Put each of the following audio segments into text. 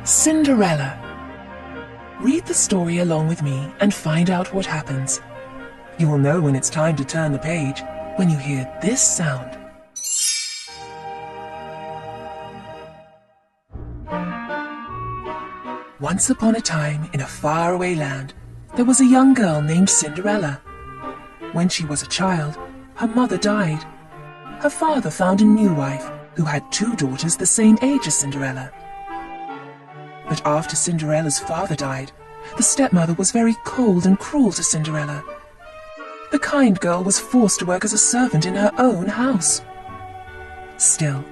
Cinderella. Read the story along with me and find out what happens. You will know when it's time to turn the page when you hear this sound. Once upon a time, in a faraway land, there was a young girl named Cinderella. When she was a child, her mother died. Her father found a new wife who had 2 daughters the same age as Cinderella. But after Cinderella's father died, the stepmother was very cold and cruel to Cinderella. The kind girl was forced to work as a servant in her own house. Still,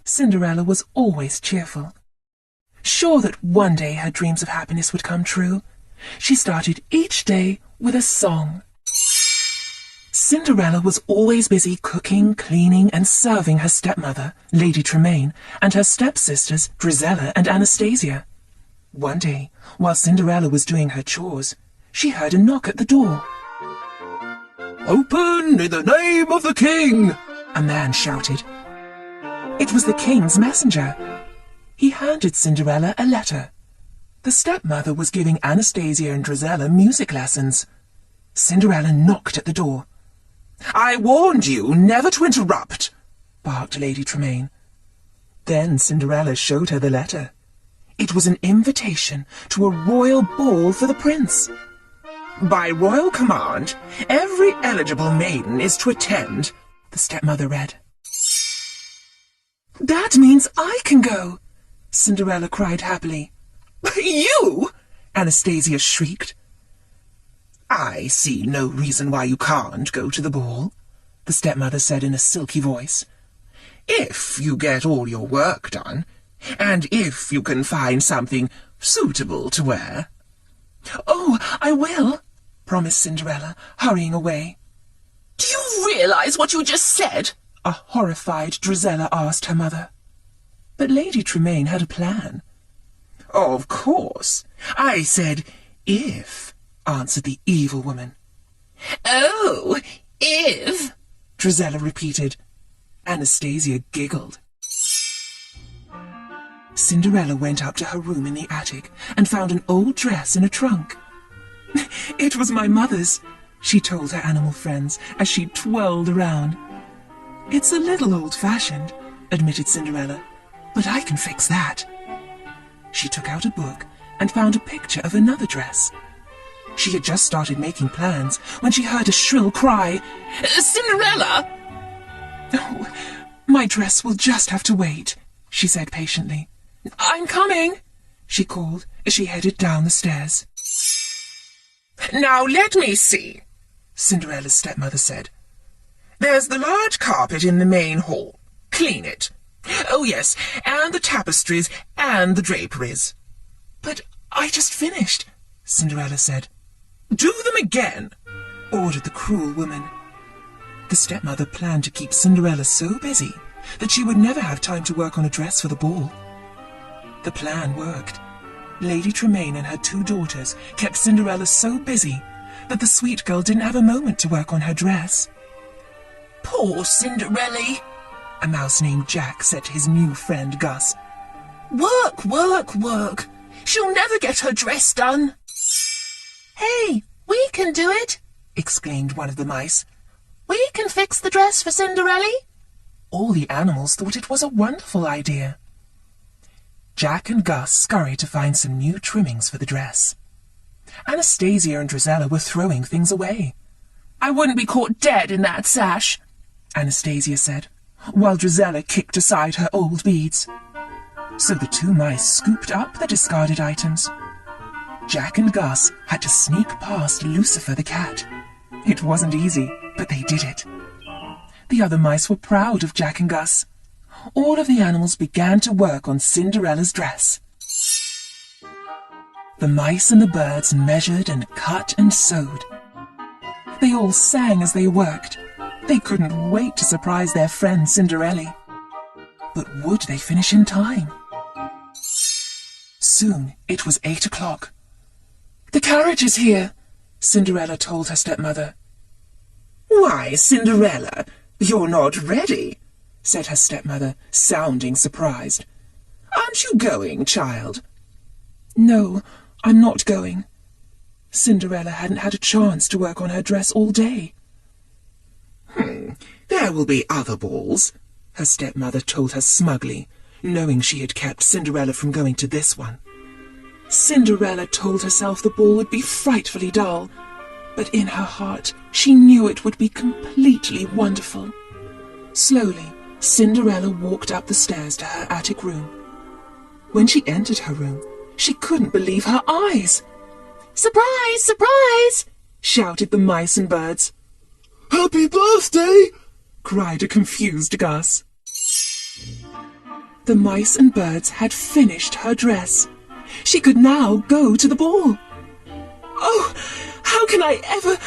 Cinderella was always cheerful. Sure that one day her dreams of happiness would come true, she started each day with a song. Cinderella was always busy cooking, cleaning, and serving her stepmother, Lady Tremaine, and her stepsisters, Drizella and Anastasia. One day, while Cinderella was doing her chores, she heard a knock at the door. "Open in the name of the king!" a man shouted. It was the king's messenger. He handed Cinderella a letter. The stepmother was giving Anastasia and Drizella music lessons. Cinderella knocked at the door. "I warned you never to interrupt," barked Lady Tremaine. Then Cinderella showed her the letter. It was an invitation to a royal ball for the prince. "By royal command, every eligible maiden is to attend," the stepmother read. "That means I can go," Cinderella cried happily. "You?" Anastasia shrieked. "I see no reason why you can't go to the ball," the stepmother said in a silky voice. "If you get all your work done, and if you can find something suitable to wear." "Oh, I will," promised Cinderella, hurrying away. "Do you realize what you just said?" a horrified Drizella asked her mother. But Lady Tremaine had a plan. "Of course. I said if," answered the evil woman. "Oh, if," Drizella repeated. Anastasia giggled. Cinderella went up to her room in the attic and found an old dress in a trunk. "It was my mother's," she told her animal friends as she twirled around. "It's a little old-fashioned," admitted Cinderella, "but I can fix that." She took out a book and found a picture of another dress. She had just started making plans when she heard a shrill cry, "Cinderella!" "Oh, my dress will just have to wait," she said patiently. "I'm coming," she called as she headed down the stairs. "Now let me see," Cinderella's stepmother said. "There's the large carpet in the main hall. Clean it. Oh yes, and the tapestries and the draperies." "But I just finished," Cinderella said. "Do them again," ordered the cruel woman. The stepmother planned to keep Cinderella so busy that she would never have time to work on a dress for the ball. The plan worked. Lady Tremaine and her 2 daughters kept Cinderella so busy that the sweet girl didn't have a moment to work on her dress. "Poor Cinderella," a mouse named Jack said to his new friend Gus. "Work, work, work. She'll never get her dress done." "Hey, we can do it," exclaimed one of the mice. "We can fix the dress for Cinderella." All the animals thought it was a wonderful idea. Jack and Gus scurried to find some new trimmings for the dress. Anastasia and Drizella were throwing things away. "I wouldn't be caught dead in that sash," Anastasia said, while Drizella kicked aside her old beads. So the 2 mice scooped up the discarded items. Jack and Gus had to sneak past Lucifer the cat. It wasn't easy, but they did it. The other mice were proud of Jack and Gus. All of the animals began to work on Cinderella's dress. The mice and the birds measured and cut and sewed. They all sang as they worked. They couldn't wait to surprise their friend Cinderella. But would they finish in time? Soon it was 8 o'clock. "The carriage is here," Cinderella told her stepmother. "Why, Cinderella, you're not ready," said her stepmother, sounding surprised. "Aren't you going, child?" No, I'm not going. Cinderella hadn't had a chance to work on her dress all day. There will be other balls, her stepmother told her smugly, knowing she had kept Cinderella from going to this one. Cinderella told herself the ball would be frightfully dull, but in her heart she knew it would be completely wonderful. Slowly, Cinderella walked up the stairs to her attic room. When she entered her room, she couldn't believe her eyes. "Surprise! Surprise!" shouted the mice and birds. "Happy birthday!" cried a confused Gus. The mice and birds had finished her dress. She could now go to the ball. "Oh, how can I ever...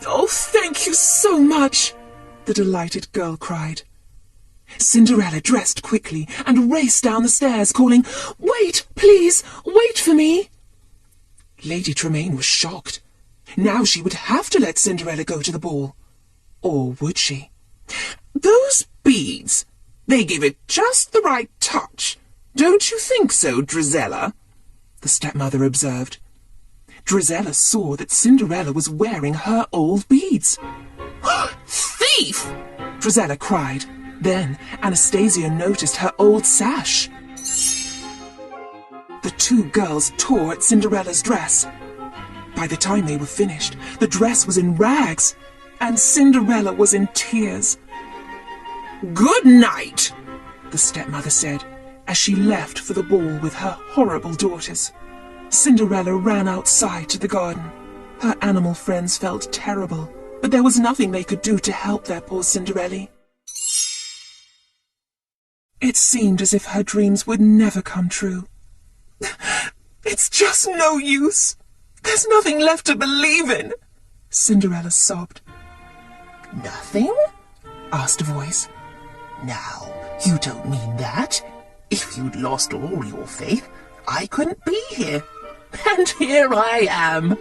Oh, thank you so much!" the delighted girl cried. Cinderella dressed quickly and raced down the stairs, calling, "Wait, please, wait for me!" Lady Tremaine was shocked. Now she would have to let Cinderella go to the ball. Or would she? "Those beads, they give it just the right touch. Don't you think so, Drizella?" the stepmother observed. Drizella saw that Cinderella was wearing her old beads. "Thief!" Drizella cried. Then Anastasia noticed her old sash. The two girls tore at Cinderella's dress. By the time they were finished, the dress was in rags, and Cinderella was in tears. "Good night," the stepmother said, as she left for the ball with her horrible daughters. Cinderella ran outside to the garden. Her animal friends felt terrible, but there was nothing they could do to help their poor Cinderella. It seemed as if her dreams would never come true. "It's just no use. There's nothing left to believe in," Cinderella sobbed. "Nothing?" asked a voice. "Now, you don't mean that. If you'd lost all your faith, I couldn't be here. And here I am."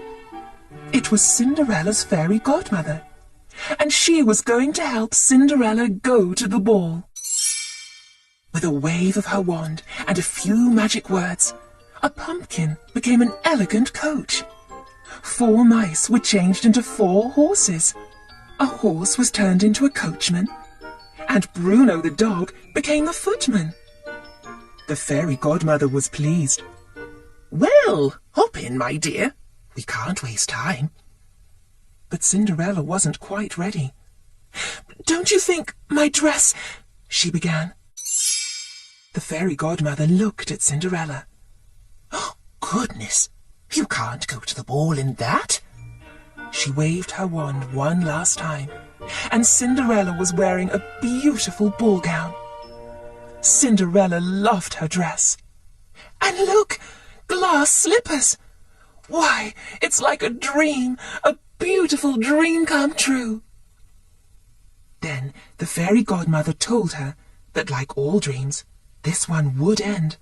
It was Cinderella's fairy godmother, and she was going to help Cinderella go to the ball. With a wave of her wand and a few magic words, a pumpkin became an elegant coach. 4 mice were changed into 4 horses. A horse was turned into a coachman, and Bruno the dog became the footman. The fairy godmother was pleased. "Well, hop in, my dear. We can't waste time." But Cinderella wasn't quite ready. "Don't you think my dress—" she began. The fairy godmother looked at Cinderella. "Oh, goodness! You can't go to the ball in that." She waved her wand one last time, and Cinderella was wearing a beautiful ball gown. Cinderella loved her dress. And look! Glass slippers! Why, it's like a dream, a beautiful dream come true. Then the fairy godmother told her that, like all dreams, this one would end.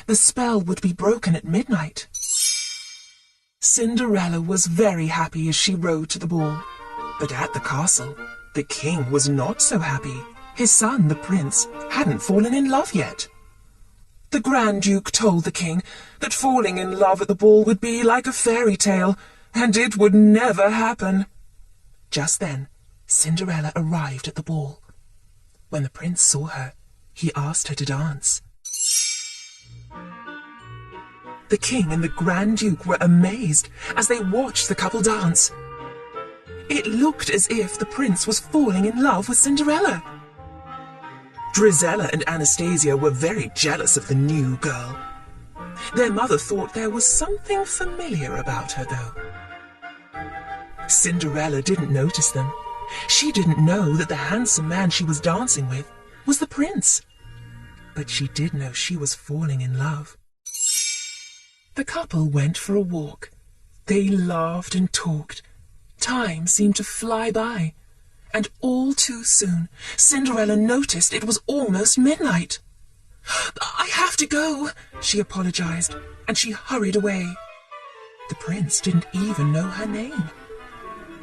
The spell would be broken at midnight. Cinderella was very happy as she rode to the ball. But at the castle, the king was not so happy. His son, the prince, hadn't fallen in love yet. The Grand Duke told the king that falling in love at the ball would be like a fairy tale, and it would never happen. Just then, Cinderella arrived at the ball. When the prince saw her, he asked her to dance. The king and the Grand Duke were amazed as they watched the couple dance. It looked as if the prince was falling in love with Cinderella. Drizella and Anastasia were very jealous of the new girl. Their mother thought there was something familiar about her, though. Cinderella didn't notice them. She didn't know that the handsome man she was dancing with was the prince. But she did know she was falling in love. The couple went for a walk. They laughed and talked. Time seemed to fly by, and all too soon Cinderella noticed it was almost midnight. "I have to go," she apologized, and she hurried away. The prince didn't even know her name.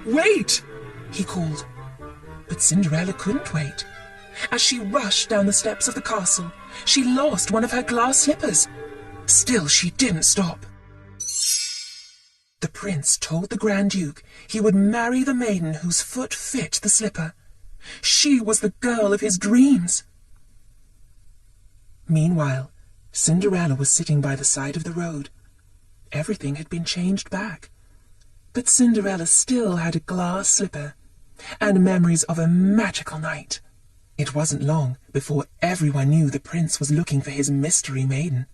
"Wait!" he called. But Cinderella couldn't wait. As she rushed down the steps of the castle, she lost one of her glass slippers. Still, she didn't stop. The prince told the Grand Duke he would marry the maiden whose foot fit the slipper. She was the girl of his dreams. Meanwhile, Cinderella was sitting by the side of the road. Everything had been changed back, but Cinderella still had a glass slipper and memories of a magical night. It wasn't long before everyone knew the prince was looking for his mystery maiden.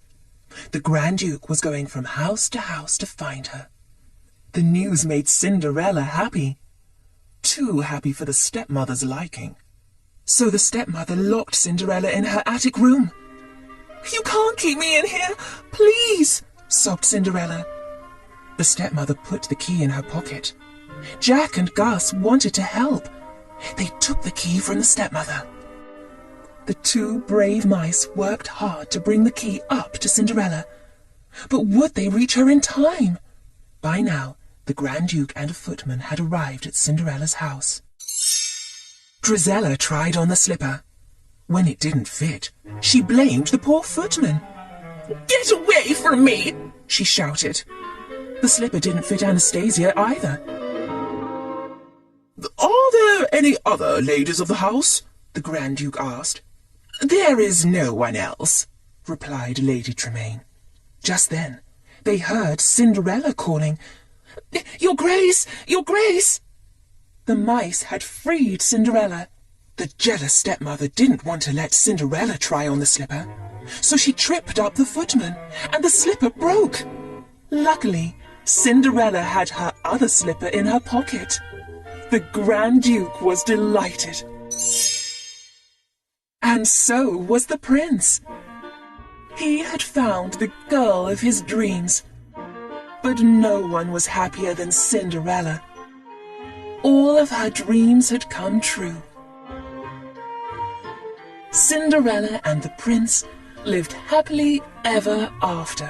The Grand Duke was going from house to house to find her. The news made Cinderella happy. Too happy for the stepmother's liking. So the stepmother locked Cinderella in her attic room. "You can't keep me in here, please," sobbed Cinderella. The stepmother put the key in her pocket. Jack and Gus wanted to help. They took the key from the stepmother. The two brave mice worked hard to bring the key up to Cinderella. But would they reach her in time? By now, the Grand Duke and a footman had arrived at Cinderella's house. Drizella tried on the slipper. When it didn't fit, she blamed the poor footman. Get away from me! She shouted. The slipper didn't fit Anastasia either. Are there any other ladies of the house? The Grand Duke asked. There is no one else, replied Lady Tremaine. Just then, they heard Cinderella calling, "Your Grace! Your Grace!" The mice had freed Cinderella. The jealous stepmother didn't want to let Cinderella try on the slipper, so she tripped up the footman, and the slipper broke. Luckily, Cinderella had her other slipper in her pocket. The Grand Duke was delighted. And so was the prince. He had found the girl of his dreams. But no one was happier than Cinderella. All of her dreams had come true. Cinderella and the prince lived happily ever after.